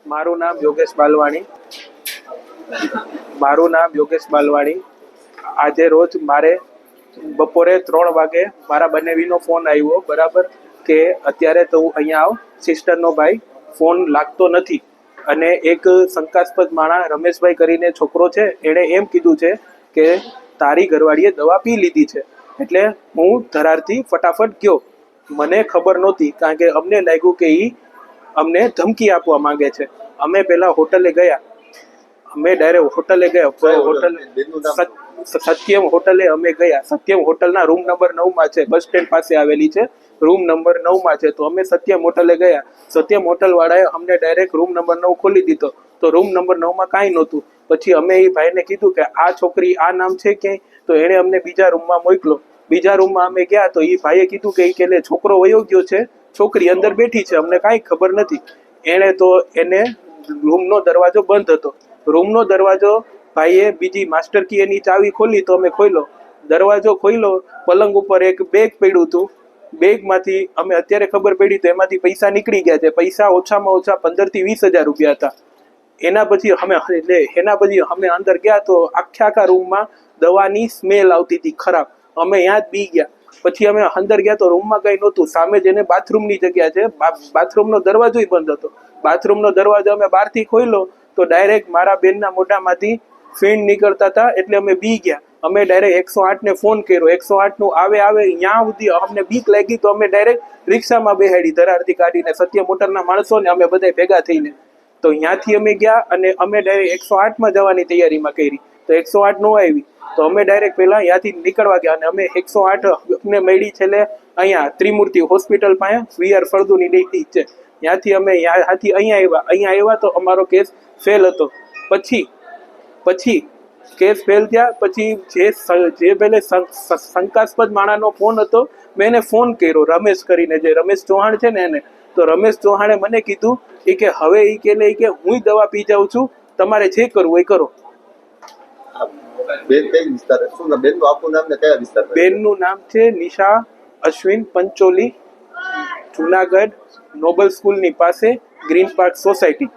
મારું નામ યોગેશ બાલવાણી. આજે રોજ મારે બપોરે 3 વાગે મારા બનેવીનો ફોન આવ્યો, બરાબર, કે અત્યારે તો અહીંયા આવ, સિસ્ટરનો ભાઈ ફોન લાગતો નથી. અને એક શંકાસ્પદ માણસ રમેશભાઈ કરીને છોકરો છે, એણે એમ કીધું છે કે તારી ઘરવાળીએ દવા પી લીધી છે. એટલે હું ધરારથી ફટાફટ ગયો. મને ખબર નહોતી, કારણ કે અમને લાગ્યું કે એ અમને ધમકી આપવા માંગે છે. અમે પહેલા હોટલે ગયા, સત્યમ હોટલે અમે ગયા. સત્યમ હોટલના રૂમ નંબર 9 છે, બસ સ્ટેન્ડ પાસે આવેલી છે. રૂમ નંબર 9 છે, તો અમે સત્યમ હોટલે ગયા. સત્યમ હોટલ વાળાએ અમને ડાયરેક્ટ રૂમ નંબર 9 ખોલી દીધો. તો રૂમ નંબર 9 કાંઈ નહોતું. પછી અમે એ ભાઈને કીધું કે આ છોકરી આ નામ છે ક્યાંય, તો એણે અમને બીજા રૂમમાં મોકલો. બીજા રૂમમાં અમે ગયા તો એ ભાઈએ કીધું કે છોકરો વયો ગયો છે, છોકરી અંદર બેઠી છે, અમને કાંઈ ખબર નથી. એને રૂમનો દરવાજો બંધ હતો. રૂમનો દરવાજો ભાઈએ બીજી માસ્ટર કી એની ચાવી ખોલી, તો અમે ખોલ્યો. દરવાજો ખોલ્યો, પલંગ ઉપર એક બેગ પડ્યું હતું. બેગમાંથી અમે અત્યારે ખબર પડી તો એમાંથી પૈસા નીકળી ગયા છે. પૈસા ઓછામાં ઓછા 15,000 થી 20,000 રૂપિયા હતા. એના પછી અમે અંદર ગયા તો આખા રૂમમાં દવાની સ્મેલ આવતી હતી, ખરાબ. અમે ત્યાં જ બી ગયા. પછી અમે અંદર ગયા તો રૂમમાં કઈ નહોતું. સામે જેને બાથરૂમની જગ્યા છે, બાથરૂમનો દરવાજો બંધ હતો. બાથરૂમનો દરવાજો અમે બહારથી ખોલ્યો તો ડાયરેક્ટ મારા બેનના મોઢામાંથી ફીણ નીકળતા હતા. એટલે અમે બી ગયા. અમે ડાયરેક્ટ 108 ને ફોન કર્યો. 108 નું આવે ત્યાં સુધી અમને બીક લાગી તો અમે ડાયરેક્ટ રિક્ષામાં બેહાડી, ધરારથી કાઢીને, સત્ય મોટરના માણસોને અમે બધા ભેગા થઈને. તો ત્યાંથી અમે ગયા અને અમે ડાયરેક્ટ 108માં જવાની તૈયારીમાં કરી. તો 108 નો આવી તો અમે ડાયરેક્ટ પહેલા ત્યાંથી નીકળવા ગયા અને અમે 108 ને મળી છેલ્લે અહીંયા ત્રિમૂર્તિ હોસ્પિટલ પાસે, વીઆર ફળદુની ડેટી છે, ત્યાંથી અમે અહીંયા આવ્યા તો અમારો કેસ ફેલ હતો. પછી કેસ ફેલ થયા પછી જે પહેલે શંકાસ્પદ માણાનો ફોન હતો, મેં એને ફોન કર્યો, રમેશ કરીને, જે રમેશ ચૌહાણ છે ને એને. તો રમેશ ચૌહાણે મને કીધું કે હવે કે હું દવા પી જાઉં છું, તમારે જે કરવું એ કરો. બેનનું નામ છે નિશા અશ્વિન પંચોલી, જુનાગઢ નોબલ સ્કૂલની પાસે, ગ્રીન પાર્ક સોસાયટી.